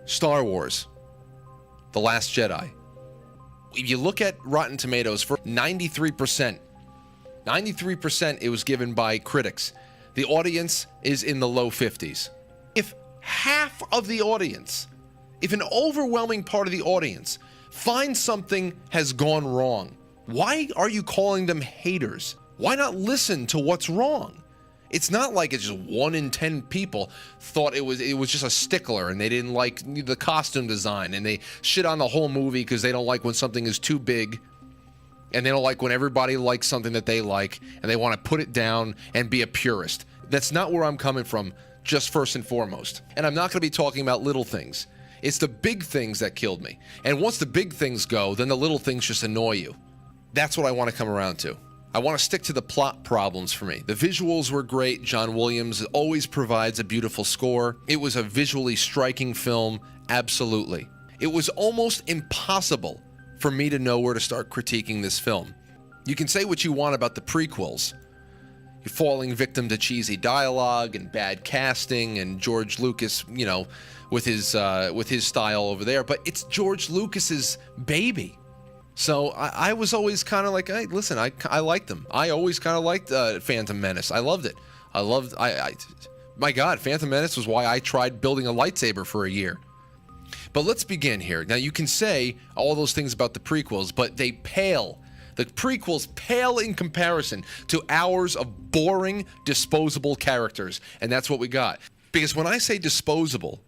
Star Wars, The Last Jedi. If you look at Rotten Tomatoes, for 93%, 93% it was given by critics. The audience is in the low 50s. If half of the audience, if an overwhelming part of the audience finds something has gone wrong, why are you calling them haters? Why not listen to what's wrong? It's not like it's just 1 in 10 people thought it was just a stickler and they didn't like the costume design and they shit on the whole movie because they don't like when something is too big and they don't like when everybody likes something that they like and they want to put it down and be a purist. That's not where I'm coming from, just first and foremost. And I'm not going to be talking about little things. It's the big things that killed me. And once the big things go, then the little things just annoy you. That's what I want to come around to. I want to stick to the plot problems for me. The visuals were great. John Williams always provides a beautiful score. It was a visually striking film, absolutely. It was almost impossible for me to know where to start critiquing this film. You can say what you want about the prequels. You're falling victim to cheesy dialogue and bad casting and George Lucas, you know, with his style over there, but it's George Lucas's baby. So I was always kind of like, hey, listen, I liked them. I always kind of liked Phantom Menace. I loved it. My God, Phantom Menace was why I tried building a lightsaber for a year. But let's begin here. Now, you can say all those things about the prequels, but they pale. The prequels pale in comparison to hours of boring, disposable characters. And that's what we got. Because when I say disposable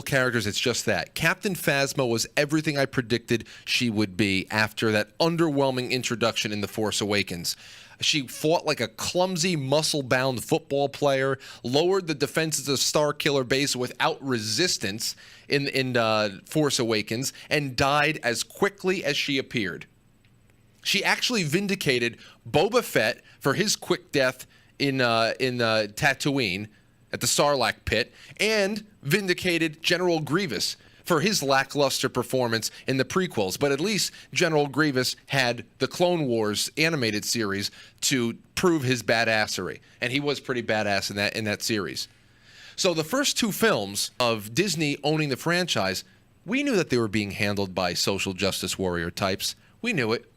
characters, it's just that. Captain Phasma was everything I predicted she would be after that underwhelming introduction in The Force Awakens. She fought like a clumsy, muscle-bound football player, lowered the defenses of Starkiller Base without resistance in Force Awakens, and died as quickly as she appeared. She actually vindicated Boba Fett for his quick death in Tatooine, at the Sarlacc pit, and vindicated General Grievous for his lackluster performance in the prequels. But at least General Grievous had the Clone Wars animated series to prove his badassery, and he was pretty badass in that series. So the first 2 films of Disney owning the franchise, we knew that they were being handled by social justice warrior types. We knew it.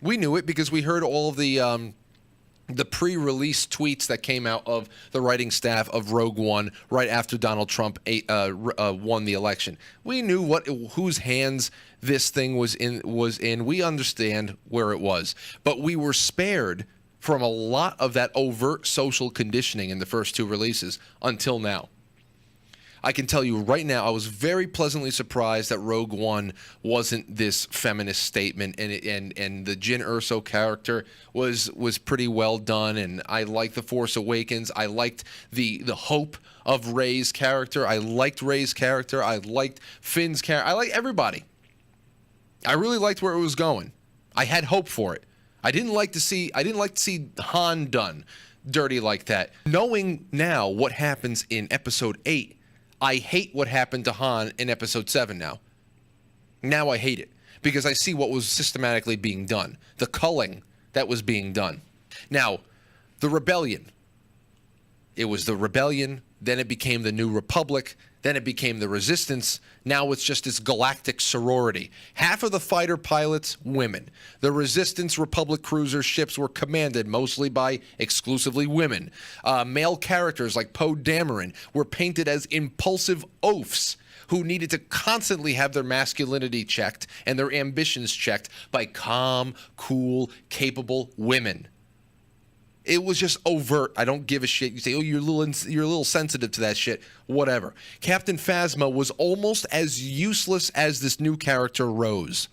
We knew it because we heard all of the pre-release tweets that came out of the writing staff of Rogue One right after Donald Trump won the election. We knew whose hands this thing was in. We understand where it was, but we were spared from a lot of that overt social conditioning in the first 2 releases until now. I can tell you right now, I was very pleasantly surprised that Rogue One wasn't this feminist statement, and the Jyn Erso character was pretty well done, and I liked The Force Awakens. I liked the hope of Rey's character. I liked Rey's character. I liked Finn's character. I liked everybody. I really liked where it was going. I had hope for it. I didn't like to see Han done dirty like that. Knowing now what happens in Episode 8. I hate what happened to Han in Episode 7 now. Now I hate it because I see what was systematically being done, the culling that was being done. Now, the rebellion. It was the rebellion, then it became the New Republic, then it became the Resistance. Now it's just this galactic sorority. Half of the fighter pilots, women. The Resistance Republic cruiser ships were commanded mostly by exclusively women. Male characters like Poe Dameron were painted as impulsive oafs who needed to constantly have their masculinity checked and their ambitions checked by calm, cool, capable women. It was just overt. I don't give a shit. You say, oh, you're a little sensitive to that shit. Whatever. Captain Phasma was almost as useless as this new character, Rose.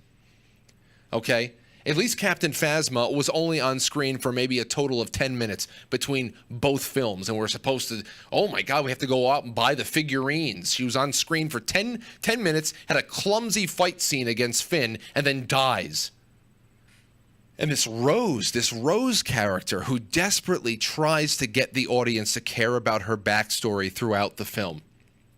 Okay? At least Captain Phasma was only on screen for maybe a total of 10 minutes between both films. And we're supposed to, oh my God, we have to go out and buy the figurines. She was on screen for 10 minutes, had a clumsy fight scene against Finn, and then dies. And this Rose character who desperately tries to get the audience to care about her backstory throughout the film.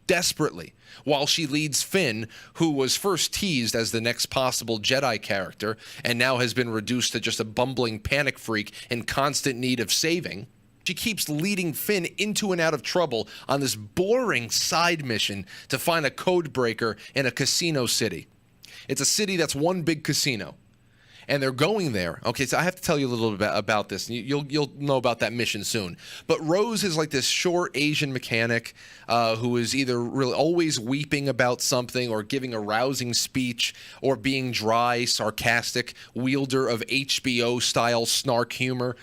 Desperately. While she leads Finn, who was first teased as the next possible Jedi character, and now has been reduced to just a bumbling panic freak in constant need of saving. She keeps leading Finn into and out of trouble on this boring side mission to find a code breaker in a casino city. It's a city that's one big casino. And they're going there. Okay, so I have to tell you a little bit about this. You'll know about that mission soon. But Rose is like this short Asian mechanic who is either really always weeping about something or giving a rousing speech or being dry, sarcastic, wielder of HBO-style snark humor.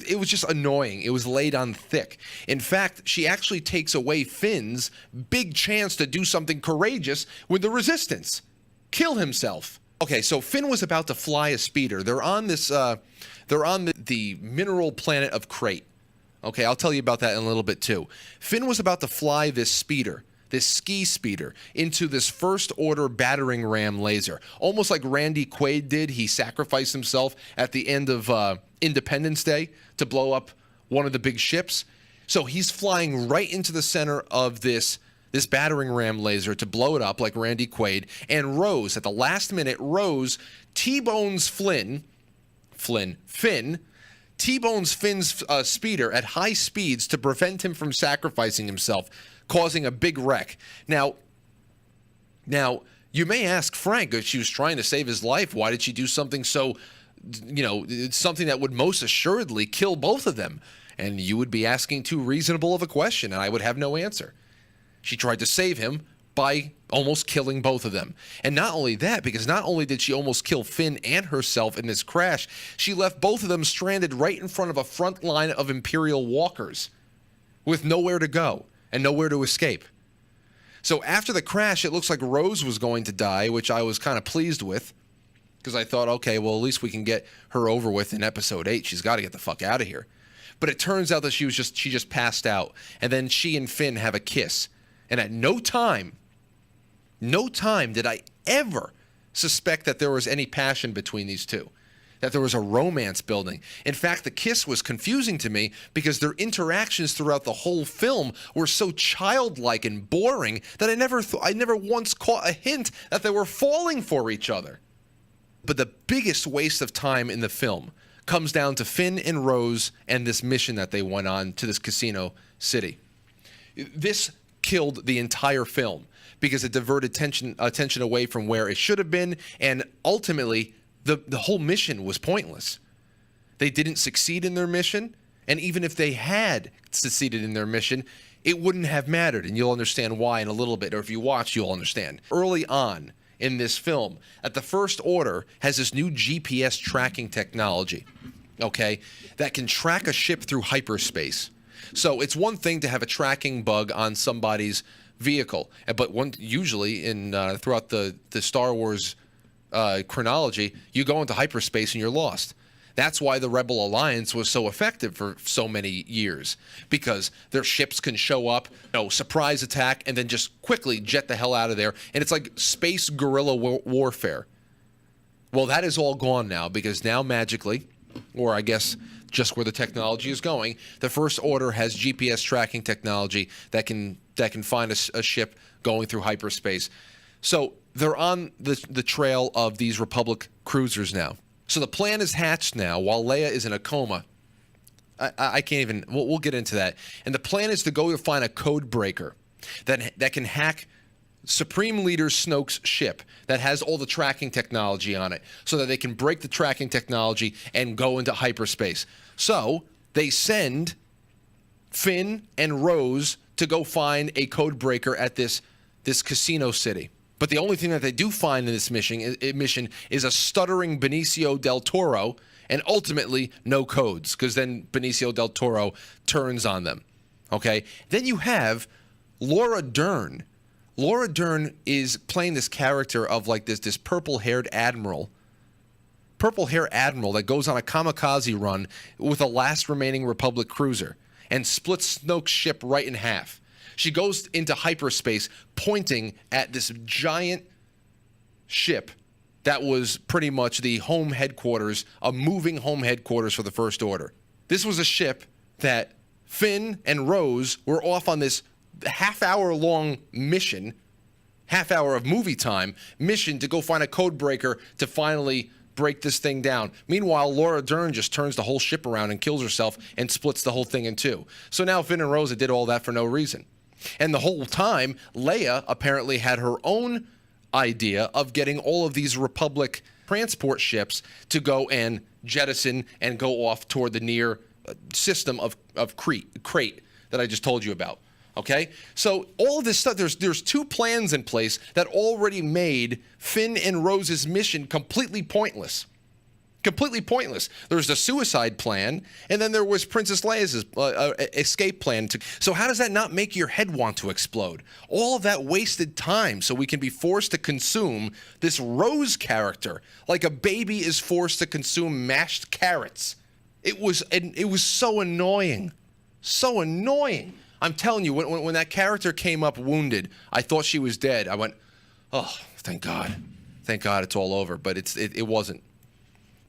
It was just annoying. It was laid on thick. In fact, she actually takes away Finn's big chance to do something courageous with the Resistance. Kill himself. Okay, so Finn was about to fly a speeder. They're on this, they're on the mineral planet of Crate. Okay, I'll tell you about that in a little bit too. Finn was about to fly this speeder, this ski speeder, into this first order battering ram laser. Almost like Randy Quaid did. He sacrificed himself at the end of Independence Day to blow up one of the big ships. So he's flying right into the center of this battering ram laser to blow it up like Randy Quaid. And Rose, at the last minute, Rose T-bones Finn T-bones Finn's speeder at high speeds to prevent him from sacrificing himself, causing a big wreck. Now, you may ask Frank, if she was trying to save his life, why did she do something so, something that would most assuredly kill both of them? And you would be asking too reasonable of a question, and I would have no answer. She tried to save him by almost killing both of them. And not only that, because not only did she almost kill Finn and herself in this crash, she left both of them stranded right in front of a front line of Imperial walkers with nowhere to go and nowhere to escape. So after the crash, it looks like Rose was going to die, which I was kind of pleased with because I thought, okay, well, at least we can get her over with in episode 8. She's got to get the fuck out of here. But it turns out that she just passed out. And then she and Finn have a kiss. And at no time did I ever suspect that there was any passion between these two, that there was a romance building. In fact, the kiss was confusing to me because their interactions throughout the whole film were so childlike and boring that I never once caught a hint that they were falling for each other. But the biggest waste of time in the film comes down to Finn and Rose and this mission that they went on to this casino city. This killed the entire film because it diverted attention away from where it should have been, and ultimately the whole mission was pointless. They didn't succeed in their mission, and even if they had succeeded in their mission, it wouldn't have mattered, and you'll understand why in a little bit, or if you watch, you'll understand. Early on in this film, at the First Order has this new GPS tracking technology, okay, that can track a ship through hyperspace. So it's one thing to have a tracking bug on somebody's vehicle, but usually throughout the Star Wars chronology, you go into hyperspace and you're lost. That's why the Rebel Alliance was so effective for so many years, because their ships can show up, surprise attack, and then just quickly jet the hell out of there. And it's like space guerrilla warfare. Well, that is all gone now, because now magically, or I guess just where the technology is going, the First Order has GPS tracking technology that can find a ship going through hyperspace. So they're on the trail of these Republic cruisers now. So the plan is hatched now while Leia is in a coma. I can't even, we'll get into that. And the plan is to go to find a code breaker that can hack Supreme Leader Snoke's ship that has all the tracking technology on it, so that they can break the tracking technology and go into hyperspace. So they send Finn and Rose to go find a code breaker at this casino city. But the only thing that they do find in this mission is a stuttering Benicio del Toro, and ultimately no codes, because then Benicio del Toro turns on them. Okay? Then you have Laura Dern. Laura Dern is playing this character of like this purple-haired admiral that goes on a kamikaze run with a last remaining Republic cruiser and splits Snoke's ship right in half. She goes into hyperspace pointing at this giant ship that was pretty much the home headquarters, a moving home headquarters for the First Order. This was a ship that Finn and Rose were off on this half-hour-long mission, half hour of movie time, mission to go find a code breaker to finally break this thing down. Meanwhile, Laura Dern just turns the whole ship around and kills herself and splits the whole thing in two. So now Finn and Rosa did all that for no reason. And the whole time, Leia apparently had her own idea of getting all of these Republic transport ships to go and jettison and go off toward the near system of Crate that I just told you about. Okay, so all of this stuff, there's two plans in place that already made Finn and Rose's mission completely pointless. Completely pointless. There's the suicide plan, and then there was Princess Leia's escape plan. So how does that not make your head want to explode? All of that wasted time so we can be forced to consume this Rose character like a baby is forced to consume mashed carrots. It was so annoying. So annoying. I'm telling you, when that character came up wounded, I thought she was dead. I went, oh, thank God. Thank God it's all over. But it wasn't.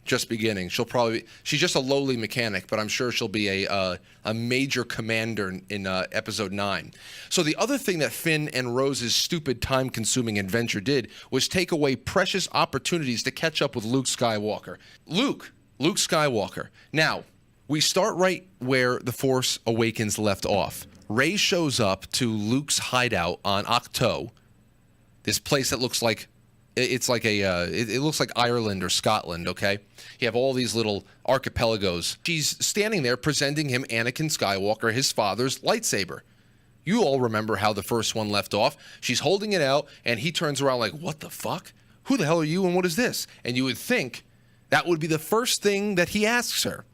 Just beginning. She's just a lowly mechanic, but I'm sure she'll be a major commander in episode 9. So the other thing that Finn and Rose's stupid time-consuming adventure did was take away precious opportunities to catch up with Luke Skywalker. Luke Skywalker. Now, we start right where The Force Awakens left off. Rey shows up to Luke's hideout on Ahch-To, this place that looks like it looks like Ireland or Scotland, okay? You have all these little archipelagos. She's standing there presenting him Anakin Skywalker, his father's lightsaber. You all remember how the first one left off. She's holding it out, and he turns around like, what the fuck? Who the hell are you, and what is this? And you would think that would be the first thing that he asks her.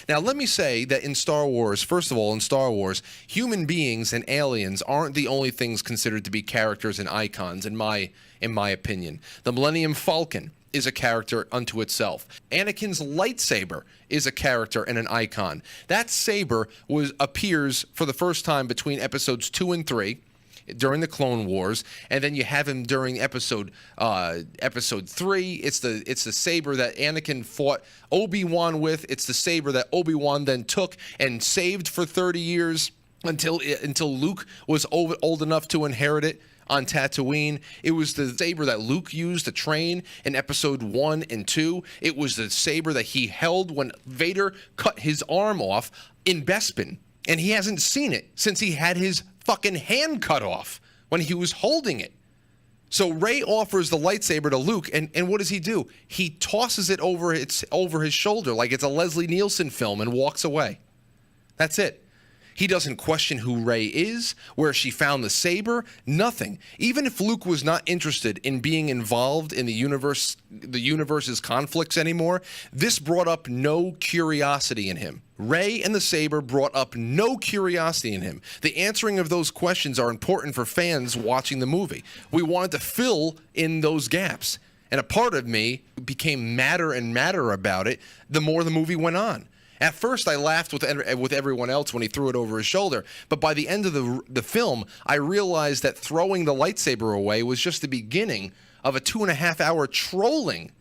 Now, let me say that in Star Wars, first of all, in Star Wars, human beings and aliens aren't the only things considered to be characters and icons, in my opinion. The Millennium Falcon is a character unto itself. Anakin's lightsaber is a character and an icon. That saber appears for the first time between episodes 2 and 3. During the Clone Wars, and then you have him during episode 3. It's the saber that Anakin fought Obi-Wan with. It's the saber that Obi-Wan then took and saved for 30 years until Luke was old enough to inherit it on Tatooine. It was the saber that Luke used to train in episode 1 and 2. It was the saber that he held when Vader cut his arm off in Bespin, and he hasn't seen it since he had his fucking hand cut off when he was holding it. So Rey offers the lightsaber to Luke, and what does he do? He tosses it over his shoulder like it's a Leslie Nielsen film and walks away. That's it. He doesn't question who Rey is, where she found the saber, nothing. Even if Luke was not interested in being involved in the universe's conflicts anymore, this brought up no curiosity in him. Rey and the saber brought up no curiosity in him. The answering of those questions are important for fans watching the movie. We wanted to fill in those gaps. And a part of me became madder and madder about it the more the movie went on. At first, I laughed with everyone else when he threw it over his shoulder, but by the end of the film, I realized that throwing the lightsaber away was just the beginning of a 2.5-hour trolling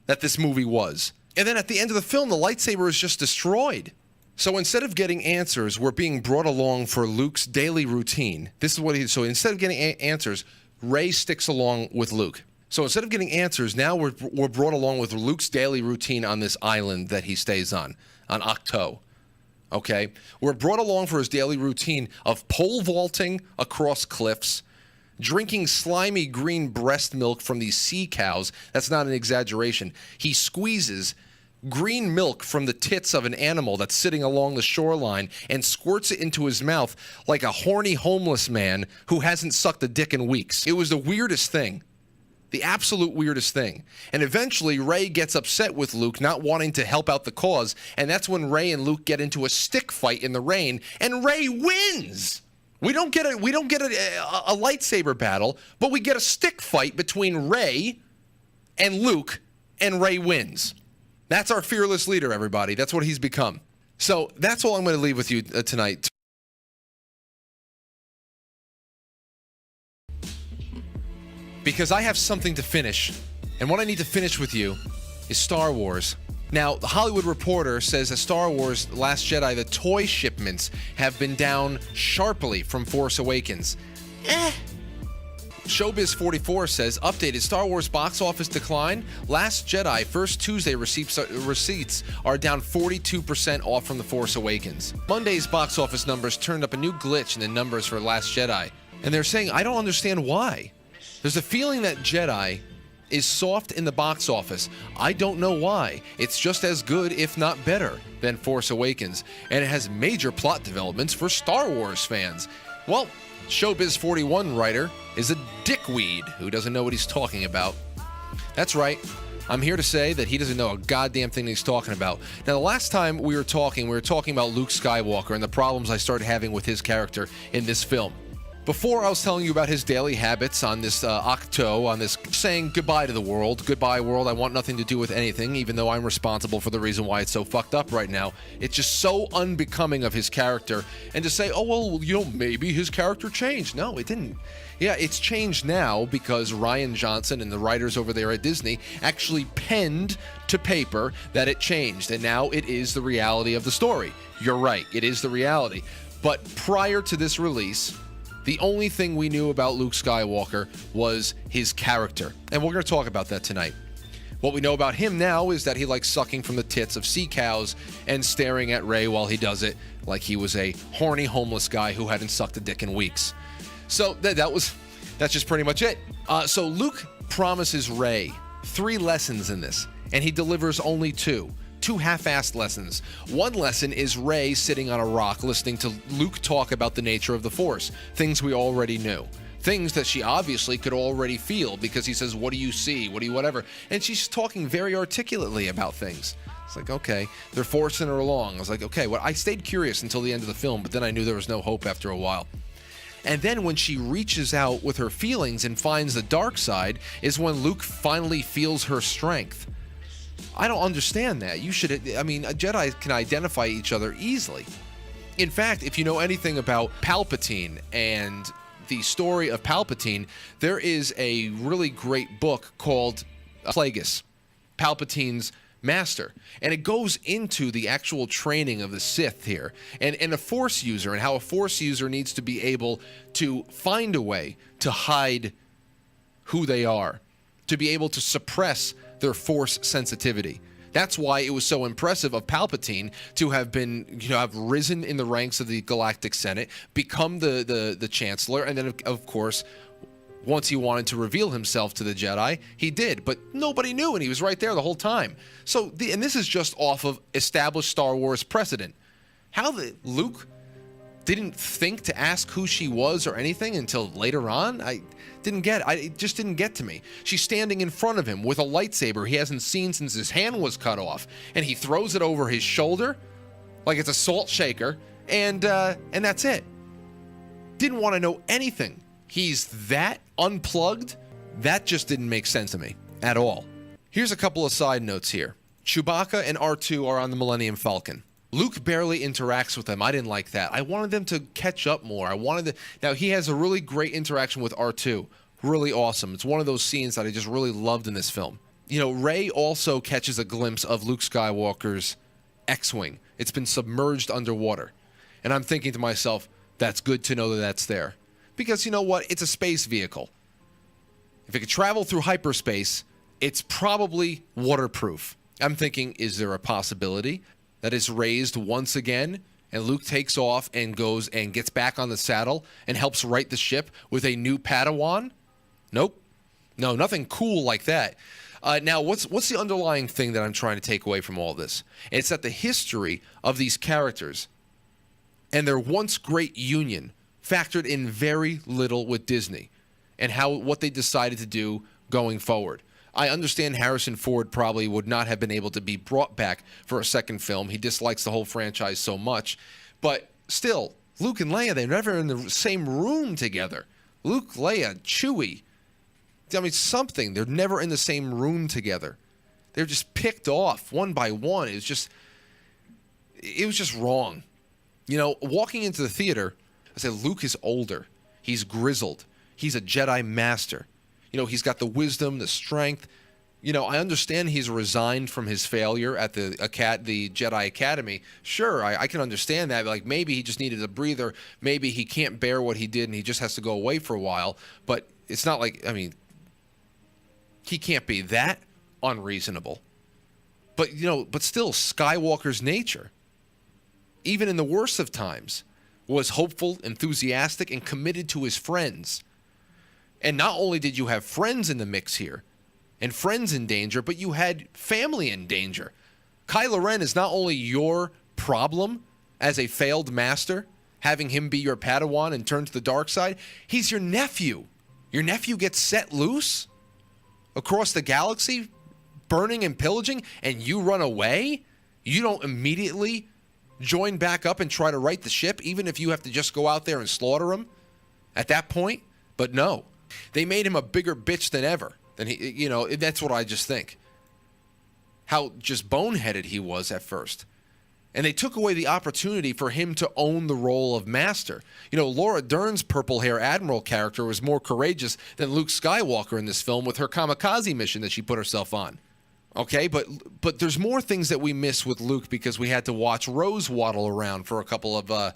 that this movie was. And then at the end of the film, the lightsaber is just destroyed. So instead of getting answers, we're being brought along for Luke's daily routine. This is what so instead of getting answers, Rey sticks along with Luke. So instead of getting answers, now we're brought along with Luke's daily routine on this island that he stays on Ahch-To. Okay? We're brought along for his daily routine of pole vaulting across cliffs, drinking slimy green breast milk from these sea cows. That's not an exaggeration. He squeezes green milk from the tits of an animal that's sitting along the shoreline and squirts it into his mouth like a horny homeless man who hasn't sucked a dick in weeks. It was the weirdest thing. The absolute weirdest thing. And eventually, Rey gets upset with Luke not wanting to help out the cause, and that's when Rey and Luke get into a stick fight in the rain, and Rey wins. We don't get a lightsaber battle, but we get a stick fight between Rey and Luke, and Rey wins. That's our fearless leader, everybody. That's what he's become. So that's all I'm going to leave with you tonight. Because I have something to finish, and what I need to finish with you is Star Wars. Now, The Hollywood Reporter says that Star Wars Last Jedi, the toy shipments have been down sharply from Force Awakens. Showbiz44 says, updated Star Wars box office decline. Last Jedi first Tuesday receipts are down 42% off from The Force Awakens. Monday's box office numbers turned up a new glitch in the numbers for Last Jedi. And they're saying, I don't understand why. There's a feeling that Jedi is soft in the box office. I don't know why. It's just as good, if not better, than Force Awakens. And it has major plot developments for Star Wars fans. Well, Showbiz41 writer is a dickweed who doesn't know what he's talking about. That's right. I'm here to say that he doesn't know a goddamn thing he's talking about. Now, the last time we were talking about Luke Skywalker and the problems I started having with his character in this film. Before, I was telling you about his daily habits on this Octo, on this saying goodbye to the world. Goodbye, world. I want nothing to do with anything, even though I'm responsible for the reason why it's so fucked up right now. It's just so unbecoming of his character. And to say, oh, well, you know, maybe his character changed. No, it didn't. Yeah, it's changed now because Rian Johnson and the writers over there at Disney actually penned to paper that it changed. And now it is the reality of the story. You're right. It is the reality. But prior to this release, the only thing we knew about Luke Skywalker was his character, and we're going to talk about that tonight. What we know about him now is that he likes sucking from the tits of sea cows and staring at Rey while he does it, like he was a horny homeless guy who hadn't sucked a dick in weeks. So that's just pretty much it. So Luke promises Rey 3 lessons in this, and he delivers only 2 half-assed lessons. One lesson is Rey sitting on a rock listening to Luke talk about the nature of the Force, things we already knew. Things that she obviously could already feel because he says, what do you see? What do you whatever? And she's talking very articulately about things. It's like, okay, they're forcing her along. I was like, okay, well, I stayed curious until the end of the film, but then I knew there was no hope after a while. And then when she reaches out with her feelings and finds the dark side is when Luke finally feels her strength. I don't understand that. I mean, Jedi can identify each other easily. In fact, if you know anything about Palpatine and the story of Palpatine, there is a really great book called Plagueis, Palpatine's master. And it goes into the actual training of the Sith here and a Force user and how a Force user needs to be able to find a way to hide who they are, to be able to suppress their Force sensitivity. That's why it was so impressive of Palpatine to have been, have risen in the ranks of the Galactic Senate, become the Chancellor, and then, of course, once he wanted to reveal himself to the Jedi, he did. But nobody knew, and he was right there the whole time. So, and this is just off of established Star Wars precedent. How Luke didn't think to ask who she was or anything until later on? It just didn't get to me. She's standing in front of him with a lightsaber he hasn't seen since his hand was cut off, and he throws it over his shoulder like it's a salt shaker, and that's it. Didn't want to know anything. He's that unplugged? That just didn't make sense to me at all. Here's a couple of side notes here. Chewbacca and R2 are on the Millennium Falcon. Luke barely interacts with them. I didn't like that. I wanted them to catch up more. Now, he has a really great interaction with R2. Really awesome. It's one of those scenes that I just really loved in this film. Rey also catches a glimpse of Luke Skywalker's X-Wing. It's been submerged underwater. And I'm thinking to myself, that's good to know that that's there. Because you know what? It's a space vehicle. If it could travel through hyperspace, it's probably waterproof. I'm thinking, is there a possibility that is raised once again, and Luke takes off and goes and gets back on the saddle and helps right the ship with a new Padawan? Nope. No, nothing cool like that. Now, what's the underlying thing that I'm trying to take away from all this? It's that the history of these characters and their once great union factored in very little with Disney and what they decided to do going forward. I understand Harrison Ford probably would not have been able to be brought back for a second film. He dislikes the whole franchise so much. But still, Luke and Leia, they're never in the same room together. Luke, Leia, Chewie. I mean, something. They're never in the same room together. They're just picked off one by one. It was just wrong. Walking into the theater, I said, Luke is older. He's grizzled. He's a Jedi master. He's got the wisdom, the strength. I understand he's resigned from his failure at the Jedi Academy. Sure, I can understand that. Like, maybe he just needed a breather. Maybe he can't bear what he did and he just has to go away for a while. But it's not like, I mean, he can't be that unreasonable. But, you know, but still, Skywalker's nature, even in the worst of times, was hopeful, enthusiastic, and committed to his friends. And not only did you have friends in the mix here, and friends in danger, but you had family in danger. Kylo Ren is not only your problem as a failed master, having him be your Padawan and turn to the dark side, he's your nephew. Your nephew gets set loose across the galaxy, burning and pillaging, and you run away? You don't immediately join back up and try to right the ship, even if you have to just go out there and slaughter him at that point? But no, they made him a bigger bitch than ever. Than he, you know, that's what I just think. How just boneheaded he was at first. And they took away the opportunity for him to own the role of master. You know, Laura Dern's purple hair admiral character was more courageous than Luke Skywalker in this film with her kamikaze mission that she put herself on. Okay, but there's more things that we miss with Luke because we had to watch Rose waddle around for a couple of,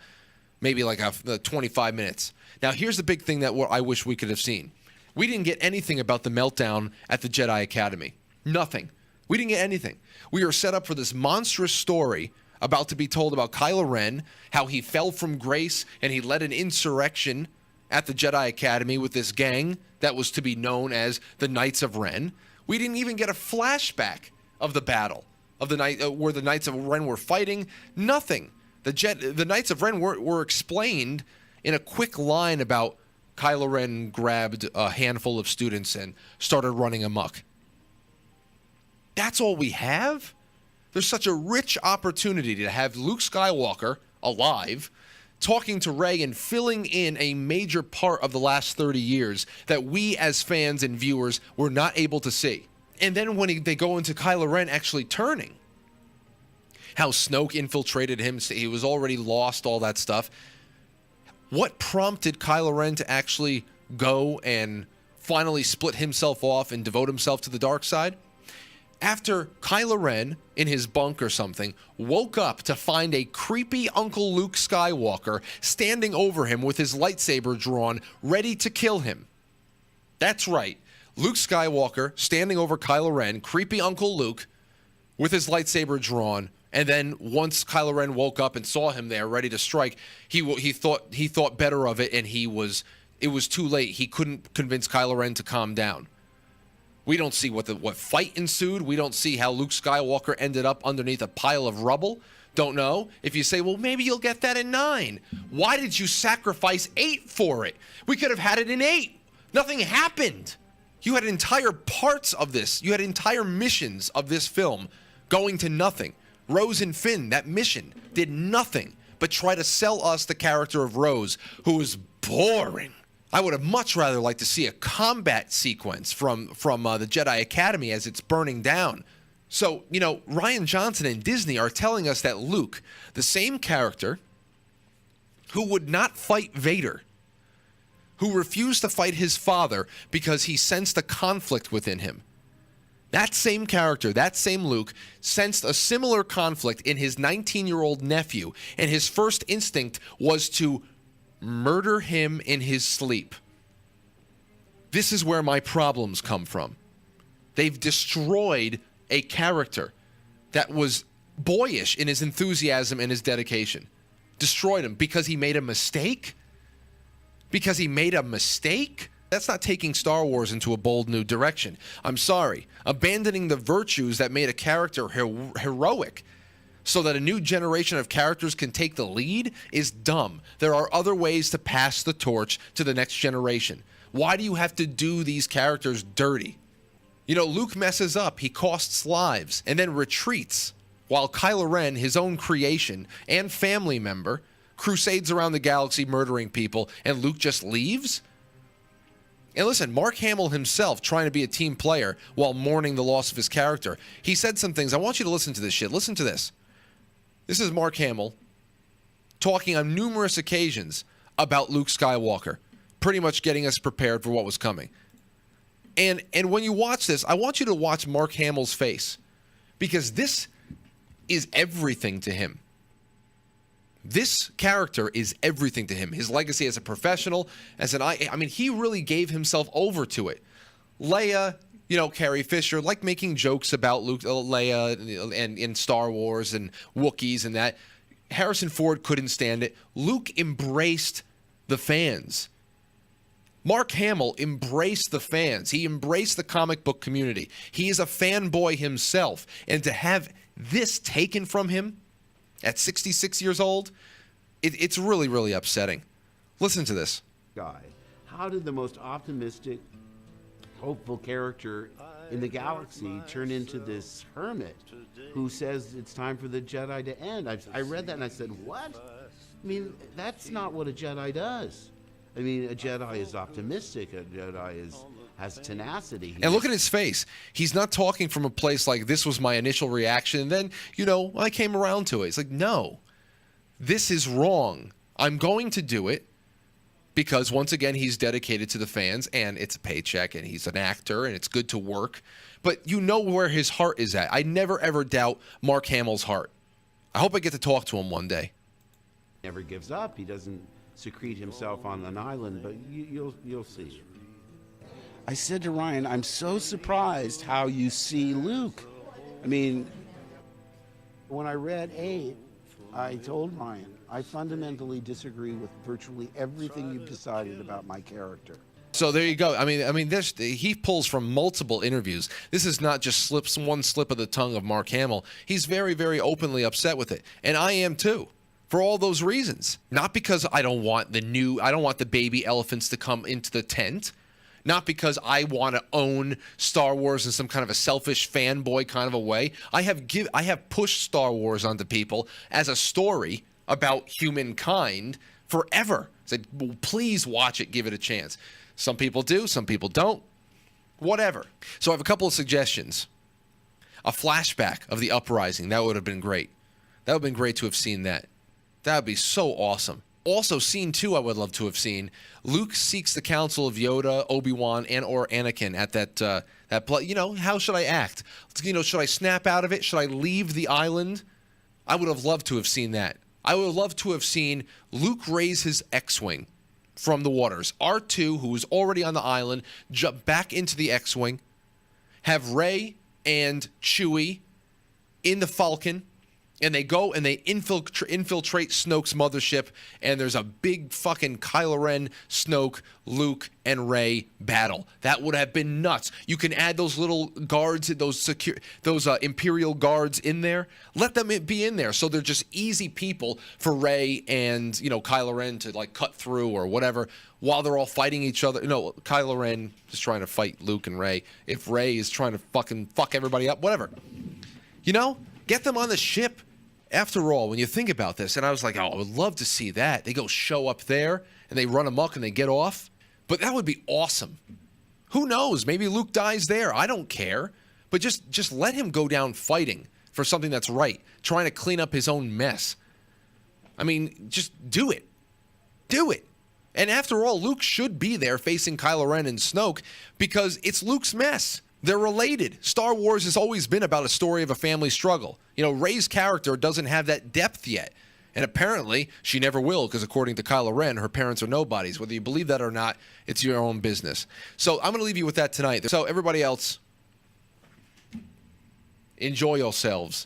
maybe like 25 minutes. Now, here's the big thing that I wish we could have seen. We didn't get anything about the meltdown at the Jedi Academy. Nothing. We didn't get anything. We were set up for this monstrous story about to be told about Kylo Ren, how he fell from grace and he led an insurrection at the Jedi Academy with this gang that was to be known as the Knights of Ren. We didn't even get a flashback of the battle of the night where the Knights of Ren were fighting. Nothing. The Knights of Ren were explained in a quick line about Kylo Ren grabbed a handful of students and started running amok. That's all we have? There's such a rich opportunity to have Luke Skywalker alive, talking to Rey and filling in a major part of the last 30 years that we as fans and viewers were not able to see. And then when they go into Kylo Ren actually turning, how Snoke infiltrated him, he was already lost, all that stuff. What prompted Kylo Ren to actually go and finally split himself off and devote himself to the dark side? After Kylo Ren, in his bunk or something, woke up to find a creepy Uncle Luke Skywalker standing over him with his lightsaber drawn, ready to kill him. That's right. Luke Skywalker standing over Kylo Ren, creepy Uncle Luke, with his lightsaber drawn. And then once Kylo Ren woke up and saw him there ready to strike, he thought better of it, and it was too late. He couldn't convince Kylo Ren to calm down. We don't see what fight ensued. We don't see how Luke Skywalker ended up underneath a pile of rubble. Don't know. If you say, well, maybe you'll get that in 9. Why did you sacrifice 8 for it? We could have had it in 8. Nothing happened. You had entire parts of this. You had entire missions of this film going to nothing. Rose and Finn, that mission, did nothing but try to sell us the character of Rose, who was boring. I would have much rather liked to see a combat sequence from the Jedi Academy as it's burning down. So, you know, Rian Johnson and Disney are telling us that Luke, the same character who would not fight Vader, who refused to fight his father because he sensed a conflict within him, that same character, that same Luke, sensed a similar conflict in his 19-year-old nephew, and his first instinct was to murder him in his sleep. This is where my problems come from. They've destroyed a character that was boyish in his enthusiasm and his dedication. Destroyed him because he made a mistake? Because he made a mistake? That's not taking Star Wars into a bold new direction. I'm sorry. Abandoning the virtues that made a character heroic so that a new generation of characters can take the lead is dumb. There are other ways to pass the torch to the next generation. Why do you have to do these characters dirty? You know, Luke messes up, he costs lives, and then retreats, while Kylo Ren, his own creation and family member, crusades around the galaxy murdering people, and Luke just leaves? And listen, Mark Hamill himself trying to be a team player while mourning the loss of his character. He said some things. I want you to listen to this shit. Listen to this. This is Mark Hamill talking on numerous occasions about Luke Skywalker, pretty much getting us prepared for what was coming. And when you watch this, I want you to watch Mark Hamill's face, because this is everything to him. This character is everything to him. His legacy as a professional, as I mean, he really gave himself over to it. Leia, you know, Carrie Fisher, like making jokes about Luke, Leia, and in Star Wars and Wookiees and that. Harrison Ford couldn't stand it. Luke embraced the fans. Mark Hamill embraced the fans. He embraced the comic book community. He is a fanboy himself. And to have this taken from him at 66 years old, it's really, really upsetting. Listen to this. Guy, how did the most optimistic, hopeful character in the galaxy turn into this hermit who says it's time for the Jedi to end? I read that and I said, what? I mean, that's not what a Jedi does. I mean, a Jedi is optimistic. A Jedi has tenacity. And look at his face. He's not talking from a place like, this was my initial reaction, and then, you know, I came around to it. It's like, no, this is wrong. I'm going to do it because, once again, he's dedicated to the fans, and it's a paycheck, and he's an actor, and it's good to work. But you know where his heart is at. I never, ever doubt Mark Hamill's heart. I hope I get to talk to him one day. Never gives up. He doesn't secrete himself on an island, but you'll see. I said to Ryan, I'm so surprised how you see Luke. I mean, when I read 8, I told Ryan, I fundamentally disagree with virtually everything you've decided about my character. So there you go. I mean, he pulls from multiple interviews. This is not just one slip of the tongue of Mark Hamill. He's very, very openly upset with it, and I am too. For all those reasons. Not because I don't want the baby elephants to come into the tent. Not because I want to own Star Wars in some kind of a selfish fanboy kind of a way. I have pushed Star Wars onto people as a story about humankind forever. Said, well, please watch it, give it a chance. Some people do, some people don't. Whatever. So I have a couple of suggestions. A flashback of the uprising. That would have been great. That would have been great to have seen that. That would be so awesome. Also, scene 2 I would love to have seen. Luke seeks the counsel of Yoda, Obi-Wan, and or Anakin at that play. You know, how should I act? You know, should I snap out of it? Should I leave the island? I would have loved to have seen that. I would have loved to have seen Luke raise his X-Wing from the waters. R2, who was already on the island, jump back into the X-Wing. Have Rey and Chewie in the Falcon. And they go and they infiltrate Snoke's mothership, and there's a big fucking Kylo Ren, Snoke, Luke, and Rey battle. That would have been nuts. You can add those little guards, those Imperial guards in there. Let them be in there, so they're just easy people for Rey and, you know, Kylo Ren to like cut through or whatever while they're all fighting each other. You know, Kylo Ren is trying to fight Luke and Rey. If Rey is trying to fucking fuck everybody up, whatever. You know? Get them on the ship. After all, when you think about this, and I was like, oh, I would love to see that. They go show up there, and they run amok, and they get off. But that would be awesome. Who knows? Maybe Luke dies there. I don't care. But just let him go down fighting for something that's right, trying to clean up his own mess. I mean, just do it. Do it. And after all, Luke should be there facing Kylo Ren and Snoke because it's Luke's mess. They're related. Star Wars has always been about a story of a family struggle. You know, Rey's character doesn't have that depth yet. And apparently, she never will, because according to Kylo Ren, her parents are nobodies. Whether you believe that or not, it's your own business. So I'm going to leave you with that tonight. So everybody else, enjoy yourselves.